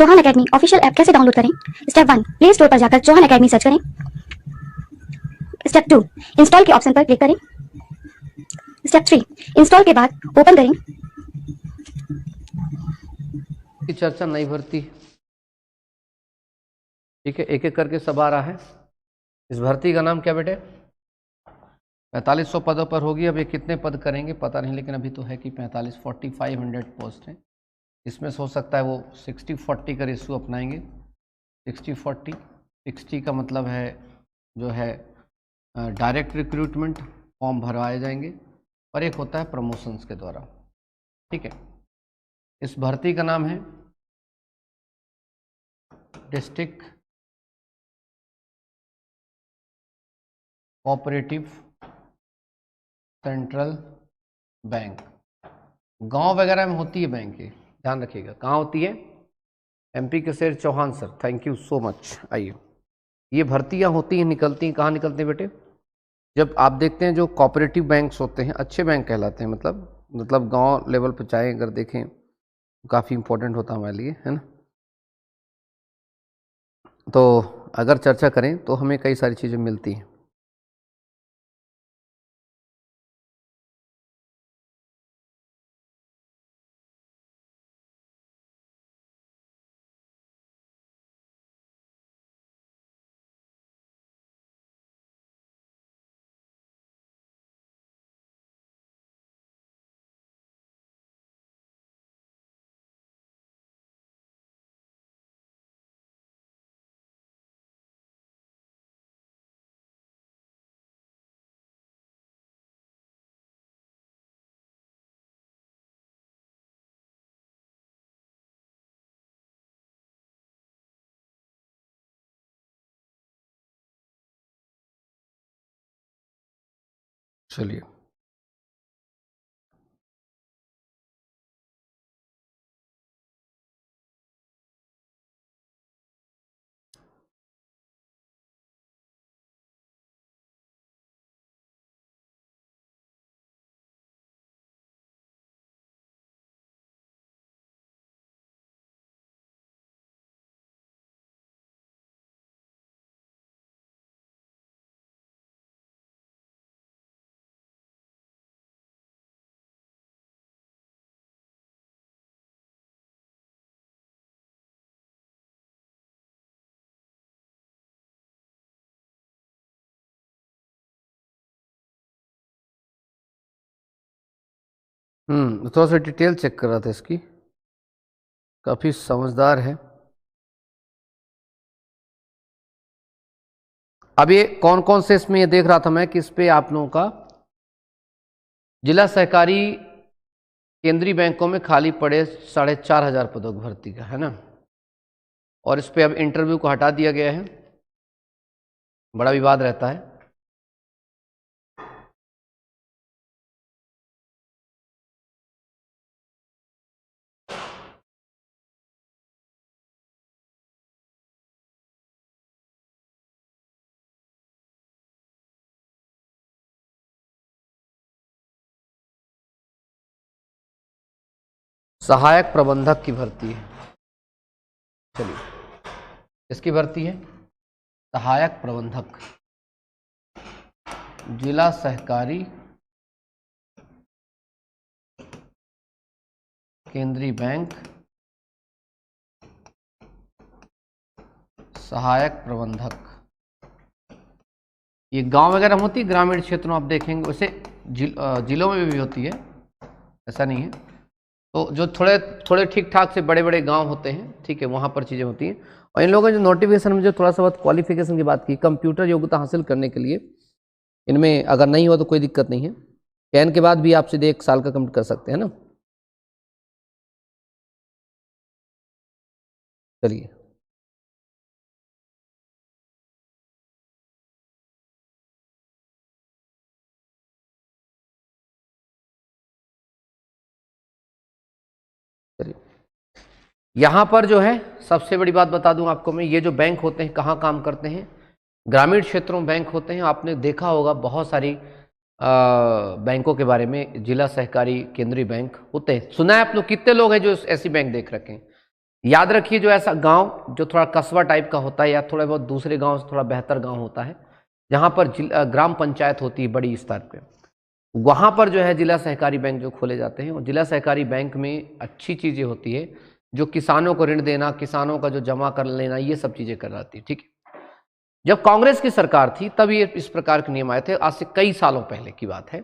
Chauhan academy official app कैसे download करें। Step 1, play store पर जाकर चौहान एकेडमी सर्च करें। स्टेप 2, इंस्टॉल के ऑप्शन पर क्लिक करें। स्टेप 3, इंस्टॉल के बाद ओपन करें। की चर्चा नई भर्ती, ठीक है, एक एक करके सब आ रहा है। इस भर्ती का नाम क्या बेटे? 4500 पदों पर होगी। अब ये कितने पद करेंगे पता नहीं, लेकिन अभी तो है कि 4500 पोस्ट हैं। इसमें हो सकता है वो 60-40 का रेशियो अपनाएंगे। 60-40, 60 का मतलब है जो है डायरेक्ट रिक्रूटमेंट, फॉर्म भरवाए जाएंगे, और एक होता है प्रमोशंस के द्वारा, ठीक है। इस भर्ती का नाम है डिस्ट्रिक्ट कोऑपरेटिव सेंट्रल बैंक। गांव वगैरह में होती है बैंक, ये ध्यान रखिएगा। कहाँ होती है? एमपी के शेर Chauhan sir, thank you so much. आइए, ये भर्तियां होती हैं, निकलती हैं, कहाँ निकलती हैं बेटे? जब आप देखते हैं जो कोऑपरेटिव बैंक्स होते हैं, अच्छे बैंक कहलाते हैं, मतलब गांव लेवल पर चाहे अगर देखें काफ़ी इंपॉर्टेंट होता है हमारे लिए, है ना। तो अगर चर्चा करें तो हमें कई सारी चीज़ें मिलती हैं। चलिए, थोड़ा सा डिटेल चेक कर रहा था इसकी, काफ़ी समझदार है। अब ये कौन कौन से इसमें ये देख रहा था मैं कि इस पे आप लोगों का जिला सहकारी केंद्रीय बैंकों में खाली पड़े 4500 पदों की भर्ती का, है ना। और इस पे अब इंटरव्यू को हटा दिया गया है, बड़ा विवाद रहता है। सहायक प्रबंधक की भर्ती है। चलिए, इसकी भर्ती है सहायक प्रबंधक, जिला सहकारी केंद्रीय बैंक, सहायक प्रबंधक। ये गांव वगैरह में होती है, ग्रामीण क्षेत्रों आप देखेंगे, वैसे जिलों में भी होती है, ऐसा नहीं है। तो जो थोड़े थोड़े ठीक ठाक से बड़े बड़े गांव होते हैं, ठीक है, वहाँ पर चीज़ें होती हैं। और इन लोगों ने जो नोटिफिकेशन में जो थोड़ा सा बहुत क्वालिफिकेशन की बात की, कंप्यूटर योग्यता हासिल करने के लिए, इनमें अगर नहीं हो तो कोई दिक्कत नहीं है, 10 के बाद भी आप सीधे 1 साल का कंप्लीट कर सकते हैं ना। चलिए, चलिए, यहाँ पर जो है सबसे बड़ी बात बता दूं आपको मैं, ये जो बैंक होते हैं कहाँ काम करते हैं? ग्रामीण क्षेत्रों में बैंक होते हैं। आपने देखा होगा बहुत सारी बैंकों के बारे में, जिला सहकारी केंद्रीय बैंक होते हैं। सुना है आप लोग? कितने लोग हैं जो ऐसी बैंक देख रखे हैं? याद रखिए, जो ऐसा गांव जो थोड़ा कस्बा टाइप का होता है या थोड़ा बहुत दूसरे गांव से थोड़ा बेहतर गांव होता है, जहां पर ग्राम पंचायत होती है बड़ी स्तर पे, वहां पर जो है जिला सहकारी बैंक जो खोले जाते हैं, और जिला सहकारी बैंक में अच्छी चीजें होती है, जो किसानों को ऋण देना, किसानों का जो जमा कर लेना, ये सब चीजें करवाती है। ठीक है, जब कांग्रेस की सरकार थी तब ये इस प्रकार के नियम आए थे, आज से कई सालों पहले की बात है,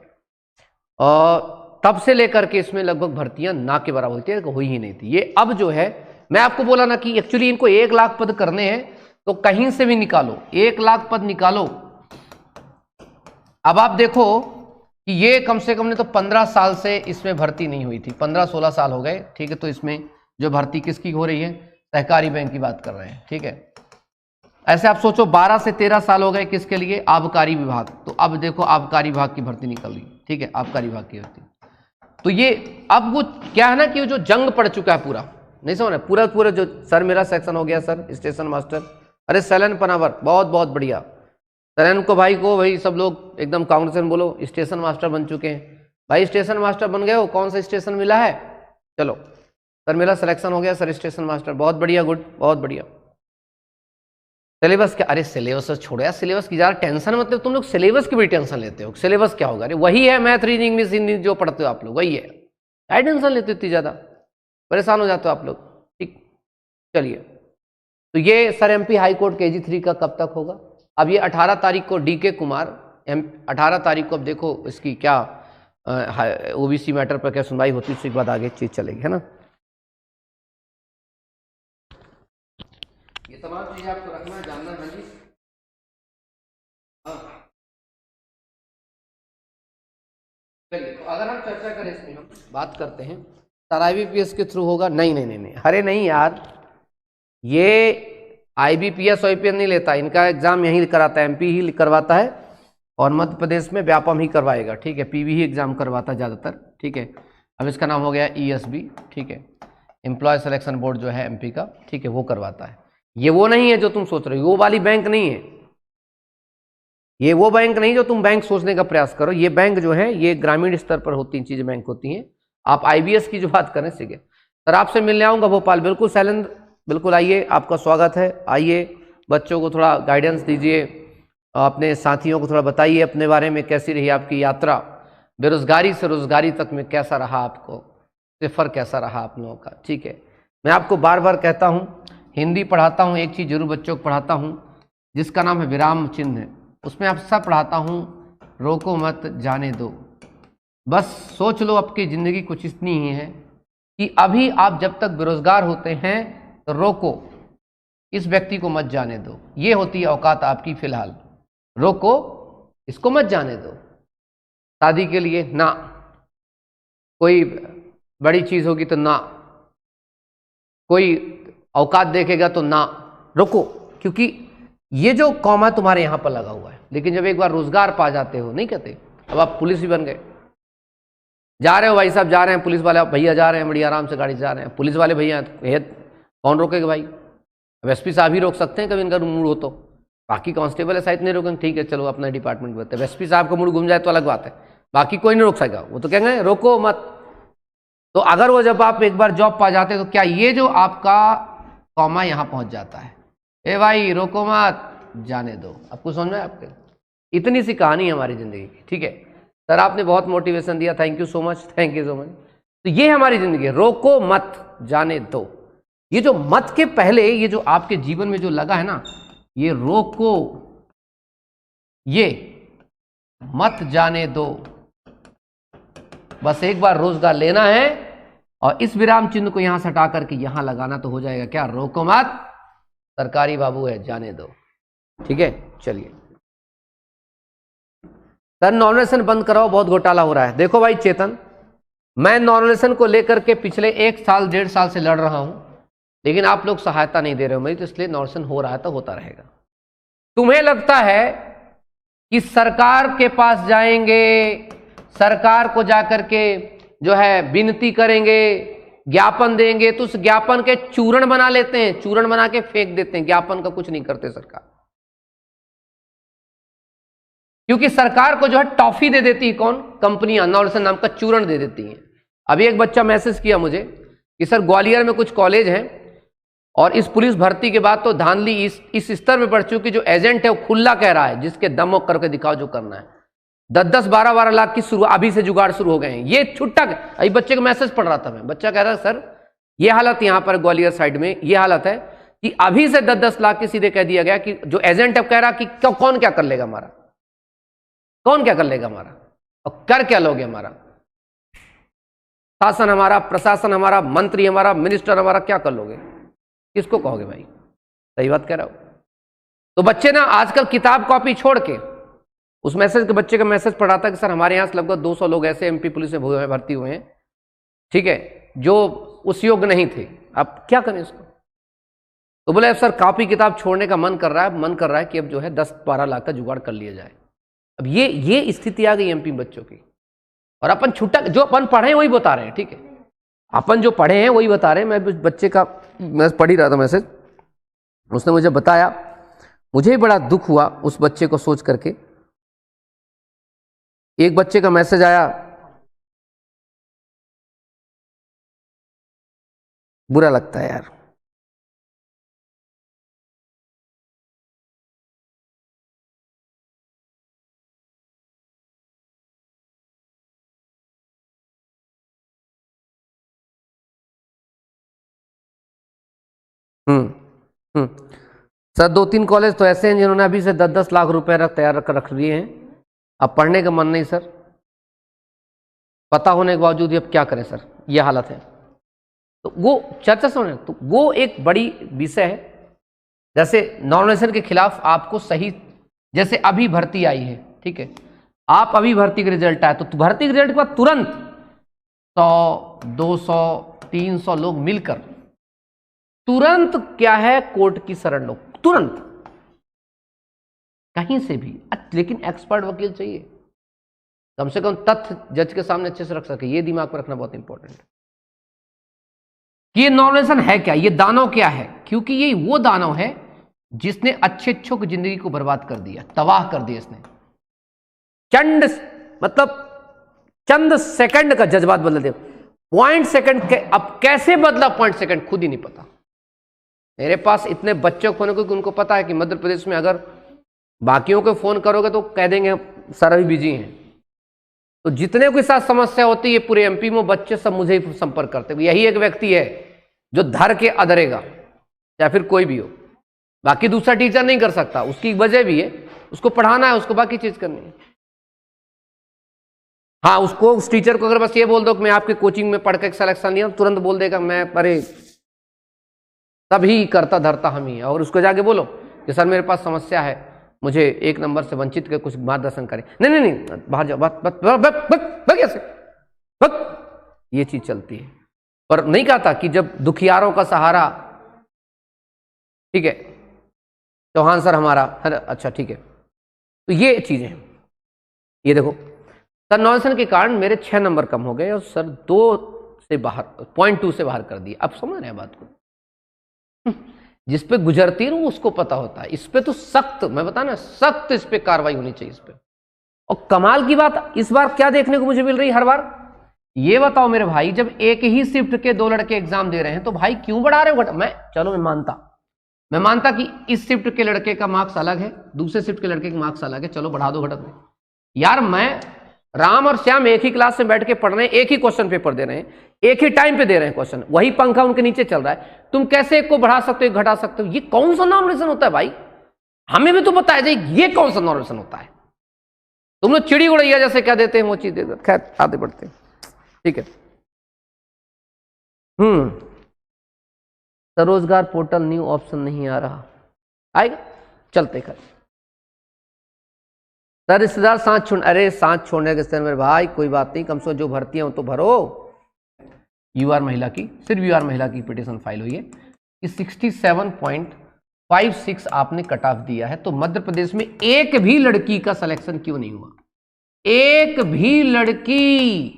और तब से लेकर के इसमें लगभग भर्तियां ना के बराबर होती है, हुई ही नहीं थी। ये अब जो है, मैं आपको बोला ना कि एक्चुअली इनको 1 लाख पद करने हैं, तो कहीं से भी निकालो 1 लाख पद निकालो। अब आप देखो कि ये कम से कम ने तो 15 साल से इसमें भर्ती नहीं हुई थी, 15-16 साल हो गए। ठीक है, तो इसमें जो भर्ती किसकी हो रही है, सहकारी बैंक की बात कर रहे हैं। ठीक है, ऐसे आप सोचो 12 से 13 साल हो गए किसके लिए, आबकारी विभाग। तो अब देखो आबकारी विभाग की भर्ती निकल रही। ठीक है, आबकारी विभाग की भर्ती। तो ये अब वो क्या है ना कि जो जंग पड़ चुका है पूरा, नहीं समझ रहे, पूरा जो सर मेरा सेक्शन हो गया सर, स्टेशन मास्टर, अरे सैलन पनावर बहुत बहुत बढ़िया, सैलन को भाई को भाई सब लोग एकदम कांग्रेस में बोलो स्टेशन मास्टर बन चुके हैं भाई, स्टेशन मास्टर बन गए हो, कौन सा स्टेशन मिला है, चलो सर मेरा सिलेक्शन हो गया सर स्टेशन मास्टर, बहुत बढ़िया, गुड, बहुत बढ़िया। सिलेबस क्या, अरे सिलेबस छोड़ो यार, सिलेबस की ज़्यादा टेंशन, मतलब तुम लोग सिलेबस की भी टेंशन लेते हो, सिलेबस क्या होगा, अरे वही है मैथ रीजनिंग इंग्लिश हिंदी जो पढ़ते हो आप लोग, वही है, क्या टेंशन लेते हो, इतनी ज़्यादा परेशान हो जाते हो आप लोग। ठीक, चलिए, तो ये sir MP high court KG 3 का कब तक होगा, अब ये 18 तारीख को DK कुमार 18 तारीख को, अब देखो इसकी क्या OBC मैटर पर क्या सुनवाई होती है, उसके बाद आगे चीज चलेगी, है ना। ये तमाम चीजें आपको रखना जानना है जी। चलिए, तो अगर हम चर्चा करें इसमें, हम बात करते हैं सर IBPS के थ्रू होगा, नहीं, अरे नहीं यार, ये IBPS OIPS नहीं लेता, इनका एग्जाम यहीं कराता है, MP ही करवाता है, और मध्य प्रदेश में व्यापम ही करवाएगा। ठीक है, PV ही एग्जाम करवाता है ज़्यादातर। ठीक है, अब इसका नाम हो गया ESB। ठीक है, एम्प्लॉय सिलेक्शन बोर्ड जो है MP का, ठीक है, वो करवाता है। ये वो नहीं है जो तुम सोच रहे हो, वो वाली बैंक नहीं है, ये वो बैंक नहीं जो तुम बैंक सोचने का प्रयास करो। ये बैंक जो है ये ग्रामीण स्तर पर होती चीजें बैंक होती हैं। आप IBS की जो बात करें सीखे, सर आपसे मिलने आऊँगा भोपाल, बिल्कुल शैलेंद्र, बिल्कुल आइए, आपका स्वागत है, आइए, बच्चों को थोड़ा गाइडेंस दीजिए, अपने साथियों को थोड़ा बताइए अपने बारे में, कैसी रही आपकी यात्रा, बेरोजगारी से रोजगारी तक में कैसा रहा, आपको सफर कैसा रहा आप लोगों का। ठीक है, मैं आपको बार बार कहता हूँ, हिंदी पढ़ाता हूँ, एक चीज़ जरूर बच्चों को पढ़ाता हूँ जिसका नाम है विराम चिन्ह, उसमें आप सब पढ़ाता हूँ, रोको मत जाने दो। बस सोच लो आपकी ज़िंदगी कुछ इतनी ही है कि अभी आप जब तक बेरोजगार होते हैं तो रोको, इस व्यक्ति को मत जाने दो, ये होती है औकात आपकी फिलहाल, रोको, इसको मत जाने दो। शादी के लिए ना, कोई बड़ी चीज़ होगी तो ना, कोई औकात देखेगा तो ना, रुको, क्योंकि ये जो कौमा तुम्हारे यहाँ पर लगा हुआ है। लेकिन जब एक बार रोजगार पा जाते हो, नहीं कहते, अब आप पुलिस भी बन गए, जा रहे हो भाई साहब, जा रहे हैं पुलिस वाले भैया, जा रहे हैं बड़ी आराम से गाड़ी से जा रहे हैं, पुलिस वाले भैया कौन रोकेगा भाई, अब SP साहब ही रोक सकते हैं कभी इनका मूड हो तो, बाकी कांस्टेबल है शायद नहीं रोकेंगे। ठीक है, चलो अपना डिपार्टमेंट की बात है, SP साहब का मूड घूम जाए तो अलग बात है, बाकी कोई नहीं रोक सकेगा, वो तो कहेंगे रोको मत। तो अगर वो जब आप एक बार जॉब पा जाते हैं तो क्या ये जो आपका कौमा यहाँ पहुँच जाता है, ए भाई रोको मत जाने दो, आपको समझ में आपके, इतनी सी कहानी है हमारी ज़िंदगी की। ठीक है सर, आपने बहुत मोटिवेशन दिया, thank you so much, thank you so much. तो ये हमारी ज़िंदगी है, रोको मत जाने दो। ये जो मत के पहले ये जो आपके जीवन में जो लगा है ना, ये रोको, ये मत जाने दो, बस एक बार रोजगार लेना है और इस विराम चिन्ह को यहां से हटा करके यहां लगाना तो हो जाएगा क्या, रोको मत, सरकारी बाबू है, जाने दो। ठीक है, चलिए सर नॉमिनेशन बंद कराओ, बहुत घोटाला हो रहा है। देखो भाई चेतन, मैं नॉमिनेशन को लेकर के पिछले 1 साल 1.5 साल से लड़ रहा हूं, लेकिन आप लोग सहायता नहीं दे रहे हो मेरी, तो इसलिए नॉमिनेशन हो रहा है तो होता रहेगा। तुम्हें लगता है कि सरकार के पास जाएंगे, सरकार को जाकर के जो है विनती करेंगे, ज्ञापन देंगे, तो उस ज्ञापन के चूर्ण बना लेते हैं, चूर्ण बना के फेंक देते हैं, ज्ञापन का कुछ नहीं करते सरकार, क्योंकि सरकार को जो है टॉफी दे देती है, कौन, कंपनियां, नॉमिनेशन नाम का चूर्ण दे देती हैं। अभी एक बच्चा मैसेज किया मुझे कि सर ग्वालियर में कुछ कॉलेज हैं, और इस पुलिस भर्ती के बाद तो धांधली इस स्तर में बढ़ चुकी, जो एजेंट है वो खुला कह रहा है जिसके दम करके दिखाओ जो करना है। 10-10, 12-12 लाख की शुरू अभी से जुगाड़ शुरू हो गए हैं। ये छुट्टा, अभी बच्चे का मैसेज पढ़ रहा था मैं, बच्चा कह रहा है सर ये हालत यहां पर ग्वालियर साइड में ये हालत है कि अभी से 10-10 लाख के सीधे कह दिया गया कि जो एजेंट अब कह रहा कि कौन क्या कर लेगा हमारा, कौन क्या कर लेगा हमारा, और कर क्या लोगे हमारा, शासन हमारा, प्रशासन हमारा, मंत्री हमारा, मिनिस्टर हमारा, क्या कर लोगे, किसको कहोगे भाई? सही बात कह रहा हूं। तो बच्चे ना आजकल किताब कॉपी छोड़ के उस मैसेज के बच्चे का मैसेज पढ़ा था कि सर हमारे यहां से लगभग 200 लोग ऐसे एमपी पुलिस में भर्ती हुए हैं, ठीक है, जो उस योग्य नहीं थे, अब क्या करें इसको? तो बोले सर कॉपी किताब छोड़ने का मन कर रहा है कि अब जो है 10-12 लाख का जुगाड़ कर लिया जाए। अब ये स्थिति आ गई एमपी बच्चों की, और अपन छुट्टा जो अपन पढ़े वही बता रहे हैं, ठीक है, अपन जो पढ़े हैं वही बता रहे हैं। मैं बच्चे का मैं पढ़ ही रहा था मैसेज, उसने मुझे बताया, मुझे ही बड़ा दुख हुआ उस बच्चे को सोच करके। एक बच्चे का मैसेज आया, बुरा लगता है यार। सर 2-3 कॉलेज तो ऐसे हैं जिन्होंने अभी से 10-10 लाख रुपए तैयार रख लिए हैं, अब पढ़ने का मन नहीं सर, पता होने के बावजूद अब क्या करें सर, ये हालत है। तो वो चर्चा सुने, तो वो एक बड़ी विषय है। जैसे नॉमिनेशन के खिलाफ आपको सही, जैसे अभी भर्ती आई है, ठीक है, आप अभी भर्ती का रिजल्ट आया, तो भर्ती के रिजल्ट के बाद तुरंत 100, 200, 300 लोग मिलकर तुरंत क्या है कोर्ट की शरण लो, तुरंत कहीं से भी, लेकिन एक्सपर्ट वकील चाहिए, कम से कम तथ्य जज के सामने अच्छे से रख सके। ये दिमाग में रखना बहुत इंपॉर्टेंट है कि ये नॉमिनेशन है क्या, ये दानव क्या है, क्योंकि ये वो दानव है जिसने अच्छे अच्छों की जिंदगी को बर्बाद कर दिया, तबाह कर दिया इसने। चंद सेकंड का जज्बात बदल दिया, पॉइंट सेकंड के, अब कैसे बदला पॉइंट सेकंड खुद ही नहीं पता। मेरे पास इतने बच्चों को कि उनको पता है कि मध्य प्रदेश में अगर बाकियों को फोन करोगे तो कह देंगे सर अभी बिजी हैं। तो जितने के साथ समस्या होती है पूरे एमपी में, बच्चे सब मुझे ही संपर्क करते हैं। यही एक व्यक्ति है जो धर के अधरेगा, या फिर कोई भी हो, बाकी दूसरा टीचर नहीं कर सकता, उसकी वजह भी है, उसको पढ़ाना है, उसको बाकी चीज करनी है। हाँ, उसको उस टीचर को अगर बस ये बोल दो कि मैं आपके कोचिंग में पढ़ के सिलेक्शन लिया, तुरंत बोल देगा मैं, अरे तभी करता धरता हम ही है। और उसको जाके बोलो कि सर मेरे पास समस्या है, मुझे 1 नंबर से वंचित के कुछ मार्गदर्शन करें, नहीं बाहर जाओ, ये चीज चलती है। पर नहीं कहा था कि जब दुखियारों का सहारा, ठीक है, चौहान सर हमारा, अच्छा ठीक है, तो ये चीजें हैं। ये देखो सर नॉमिनेशन के कारण मेरे 6 नंबर कम हो गए और सर 2 से बाहर, 0.2 से बाहर कर दिए। अब समझ रहे हैं बात को? जिस पे गुजरती है उसको पता होता है। इस पे तो सख्त, मैं बता ना, सख्त इस पे कार्रवाई होनी चाहिए इस पे। और कमाल की बात इस बार क्या देखने को मुझे मिल रही हर बार, ये बताओ मेरे भाई, जब एक ही शिफ्ट के 2 लड़के एग्जाम दे रहे हैं तो भाई क्यों बढ़ा रहे हो? मैं मानता कि इस शिफ्ट के लड़के का मार्क्स अलग है, दूसरे शिफ्ट के लड़के का मार्क्स अलग है, चलो बढ़ा दो, घटक दो। यार मैं, राम और श्याम एक ही क्लास में बैठ के पढ़ रहे हैं, एक ही क्वेश्चन पेपर दे रहे हैं, एक ही टाइम पे दे रहे हैं क्वेश्चन, वही पंखा उनके नीचे चल रहा है, तुम कैसे एक को बढ़ा सकते हो घटा सकते हो? ये कौन सा नॉमिनेशन होता है भाई? हमें भी तो बताया जाए ये कौन सा नॉमिनेशन होता है? तुम लोग चिड़ी उड़ैया जैसे क्या देते हैं वो चीज दे दो। खैर आगे बढ़ते हैं, ठीक है। स्वरोजगार पोर्टल न्यू ऑप्शन नहीं आ रहा, आएगा, चलते कर। सर रिश्तेदार साथ छोड़, अरे साथ छोड़ने के स्तर मेरे भाई कोई बात नहीं, कम से कम जो भर्ती है वो तो भरो। यूआर महिला की, सिर्फ यूआर महिला की पिटीशन फाइल हुई है कि 67.56 आपने कट ऑफ दिया है, तो मध्य प्रदेश में एक भी लड़की का सिलेक्शन क्यों नहीं हुआ? एक भी लड़की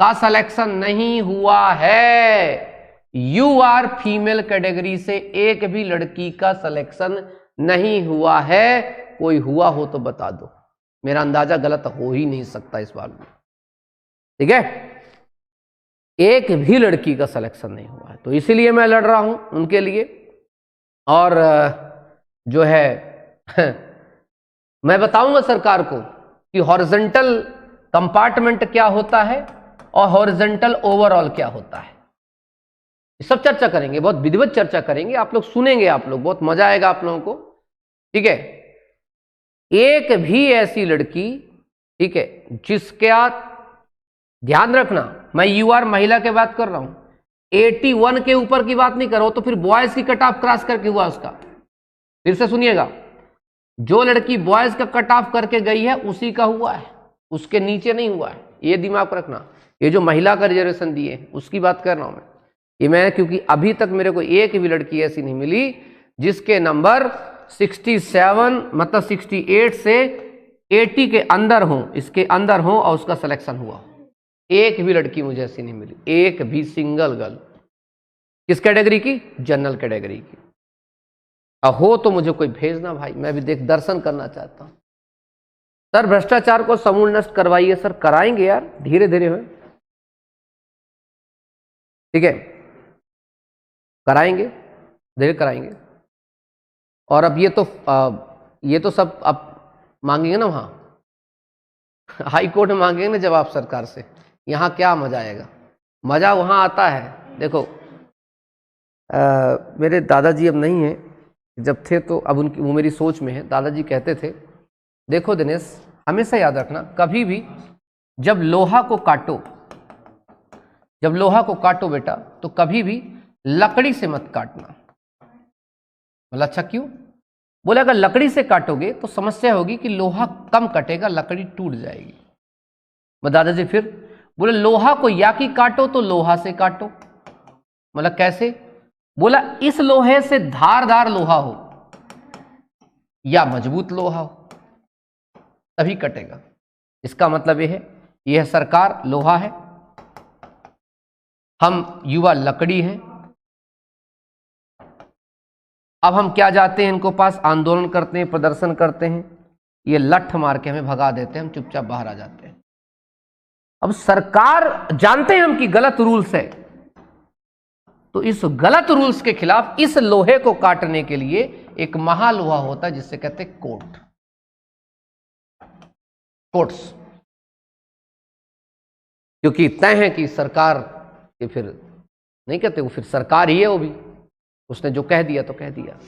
का सिलेक्शन नहीं हुआ है। यूआर फीमेल कैटेगरी से एक भी लड़की का सिलेक्शन नहीं हुआ है। कोई हुआ हो तो बता दो, मेरा अंदाजा गलत हो ही नहीं सकता इस बार में, ठीक है। एक भी लड़की का सिलेक्शन नहीं हुआ है, तो इसीलिए मैं लड़ रहा हूं उनके लिए। और जो है मैं बताऊंगा सरकार को कि हॉरिजॉन्टल कंपार्टमेंट क्या होता है और हॉरिजॉन्टल ओवरऑल क्या होता है। सब चर्चा करेंगे, बहुत विधिवत चर्चा करेंगे, आप लोग सुनेंगे, आप लोग बहुत मजा आएगा आप लोगों को। ठीक है, एक भी ऐसी लड़की, ठीक है, जिसका ध्यान रखना, मैं यूआर महिला के बात कर रहा हूं, 81 के ऊपर की बात नहीं कर रहा हूं, तो फिर बॉयज की कट ऑफ क्रॉस करके हुआ उसका। फिर से सुनिएगा, जो लड़की बॉयज का कट ऑफ करके गई है उसी का हुआ है, उसके नीचे नहीं हुआ है, ये दिमाग पर रखना। ये जो महिला का रिजर्वेशन दिए उसकी बात कर रहा हूं मैं, ये मैं, क्योंकि अभी तक मेरे को एक भी लड़की ऐसी नहीं मिली जिसके नंबर 67 मतलब 68 से 80 के अंदर हो, इसके अंदर हो और उसका सिलेक्शन हुआ। एक भी लड़की मुझे ऐसी नहीं मिली, एक भी सिंगल गर्ल। किस कैटेगरी की? जनरल कैटेगरी की। अब हो तो मुझे कोई भेजना भाई, मैं भी देख दर्शन करना चाहता हूं। सर भ्रष्टाचार को समूल नष्ट करवाइए। सर कराएंगे यार, धीरे धीरे हो, ठीक है, कराएंगे, धीरे कराएंगे। और अब ये तो सब अब मांगेंगे ना, वहां हाई कोर्ट में मांगेंगे ना जवाब सरकार से। यहां क्या मजा आएगा? मजा वहां आता है। देखो मेरे दादाजी अब नहीं है, जब थे तो अब उनकी, वो मेरी सोच में है। दादाजी कहते थे, देखो दिनेश, हमेशा याद रखना, कभी भी जब लोहा को काटो बेटा, तो कभी भी लकड़ी से मत काटना। बोला अच्छा क्यों? बोले अगर लकड़ी से काटोगे तो समस्या होगी कि लोहा कम कटेगा, लकड़ी टूट जाएगी। मैं दादाजी फिर बोले लोहा को या कि काटो तो लोहा से काटो। मतलब कैसे? बोला इस लोहे से धारदार लोहा हो या मजबूत लोहा हो तभी कटेगा। इसका मतलब यह सरकार लोहा है, हम युवा लकड़ी हैं। अब हम क्या जाते हैं इनको पास, आंदोलन करते हैं, प्रदर्शन करते हैं, ये लठ मार के हमें भगा देते हैं, हम चुपचाप बाहर आ जाते हैं। अब सरकार जानते हैं हम कि गलत रूल्स है, तो इस गलत रूल्स के खिलाफ इस लोहे को काटने के लिए एक महालोहा होता है जिससे कहते हैं कोर्ट्स। क्योंकि तय है कि सरकार के फिर नहीं कहते, वो फिर सरकार ही है, वो भी उसने जो कह दिया तो कह दिया।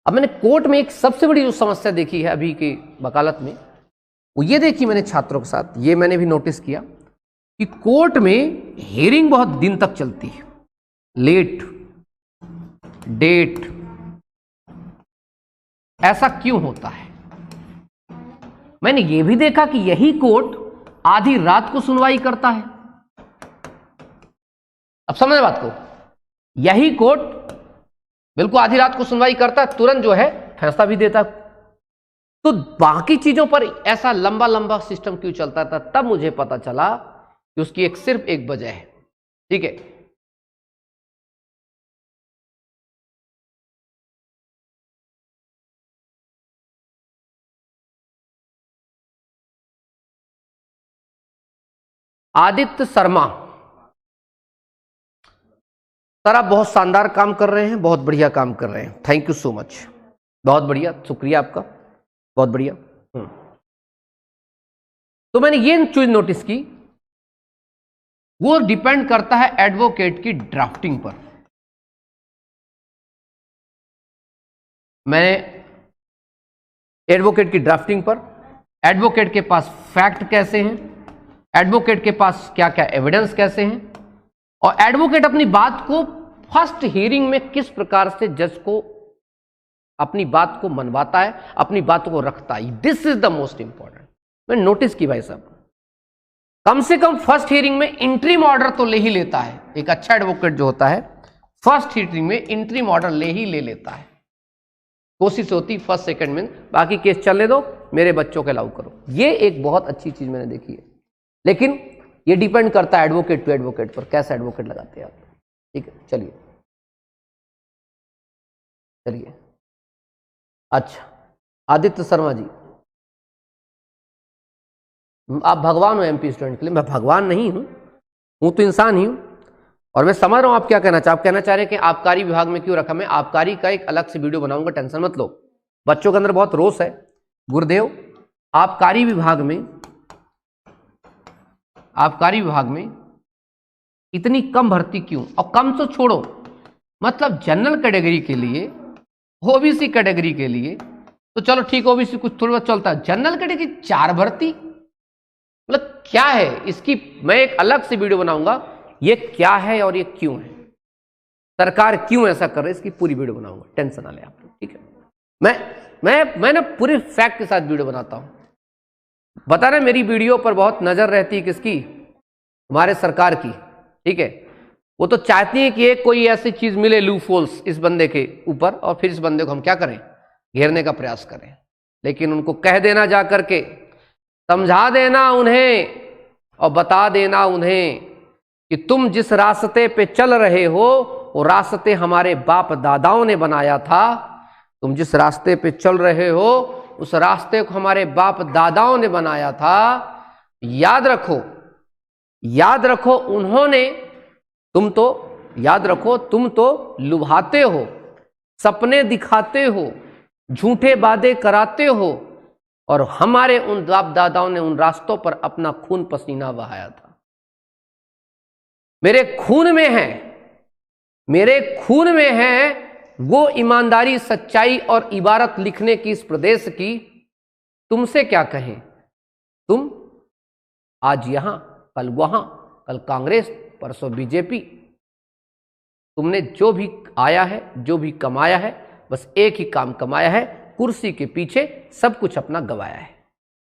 अब मैंने कोर्ट में एक सबसे बड़ी जो समस्या देखी है अभी की वकालत में, वो ये देखी मैंने छात्रों के साथ, ये मैंने भी नोटिस किया कि कोर्ट में हियरिंग बहुत दिन तक चलती है, लेट डेट। ऐसा क्यों होता है? मैंने ये भी देखा कि यही कोर्ट आधी रात को सुनवाई करता है। अब समझ बात को, यही कोर्ट बिल्कुल आधी रात को सुनवाई करता है, तुरंत जो है फैसला भी देता। तो बाकी चीजों पर ऐसा लंबा लंबा सिस्टम क्यों चलता था? तब मुझे पता चला कि उसकी सिर्फ एक वजह है। ठीक है, आदित्य शर्मा सर, आप बहुत शानदार काम कर रहे हैं, बहुत बढ़िया काम कर रहे हैं, थैंक यू सो मच, बहुत बढ़िया, शुक्रिया आपका, बहुत बढ़िया। तो मैंने ये चीज नोटिस की, वो डिपेंड करता है एडवोकेट की ड्राफ्टिंग पर। मैंने एडवोकेट की ड्राफ्टिंग पर, एडवोकेट के पास फैक्ट कैसे हैं, एडवोकेट के पास क्या क्या एविडेंस कैसे हैं, और एडवोकेट अपनी बात को फर्स्ट हियरिंग में किस प्रकार से जज को अपनी बात को मनवाता है, अपनी बातों को रखता है। This is the most important. मैंने नोटिस की भाई साहब, कम से कम फर्स्ट हियरिंग में इंटरिम ऑर्डर तो ले ही लेता है। एक अच्छा एडवोकेट जो होता है फर्स्ट हियरिंग में इंटरिम ऑर्डर ले लेता है। कोशिश होती फर्स्ट सेकंड में, बाकी केस चलने दो, मेरे बच्चों के अलाउ करो। ये एक बहुत अच्छी चीज मैंने देखी है, लेकिन ये डिपेंड करता है एडवोकेट टू एडवोकेट पर, कैसा एडवोकेट लगाते हैं आप। ठीक है, चलिए चलिए। अच्छा, आदित्य शर्मा जी, आप भगवान हो एमपी स्टूडेंट के लिए। मैं भगवान नहीं हूं, हूं तो इंसान ही हूं। और मैं समझ रहा हूं आप क्या कहना चाह, आप कहना चाह रहे हैं कि आबकारी विभाग में क्यों रखा। मैं आबकारी का एक अलग से वीडियो बनाऊंगा, टेंशन मत लो। बच्चों के अंदर बहुत रोष है, गुरुदेव आबकारी विभाग में इतनी कम भर्ती क्यों। और कम तो छोड़ो, मतलब जनरल कैटेगरी के लिए, ओबीसी कैटेगरी के लिए तो चलो ठीक, ओबीसी कुछ थोड़ा बहुत चलता है, जनरल कैटेगरी 4 भर्ती, मतलब क्या है इसकी। मैं एक अलग से वीडियो बनाऊंगा, ये क्या है और ये क्यों है, सरकार क्यों ऐसा कर रही है, इसकी पूरी वीडियो बनाऊंगा, टेंशन ना ले आप लोग, ठीक है। मैं ना पूरे फैक्ट के साथ वीडियो बनाता हूं। बता रहे मेरी वीडियो पर बहुत नजर रहती है किसकी, हमारे सरकार की, ठीक है। वो तो चाहती है कि एक कोई ऐसी चीज मिले लूपहोल्स इस बंदे के ऊपर, और फिर इस बंदे को हम क्या करें, घेरने का प्रयास करें। लेकिन उनको कह देना, जा करके समझा देना उन्हें और बता देना उन्हें कि तुम जिस रास्ते पे चल रहे हो वो रास्ते हमारे बाप दादाओं ने बनाया था। तुम जिस रास्ते पे चल रहे हो उस रास्ते को हमारे बाप दादाओं ने बनाया था। याद रखो, याद रखो, उन्होंने, तुम तो, याद रखो, तुम तो लुभाते हो, सपने दिखाते हो, झूठे वादे कराते हो, और हमारे उन बाप दादाओं ने उन रास्तों पर अपना खून पसीना बहाया था। मेरे खून में है, मेरे खून में है वो ईमानदारी, सच्चाई और इबारत लिखने की इस प्रदेश की। तुमसे क्या कहें, तुम आज यहां, कल वहां, कल कांग्रेस, परसों बीजेपी। तुमने जो भी आया है, जो भी कमाया है, बस एक ही काम कमाया है, कुर्सी के पीछे सब कुछ अपना गवाया है।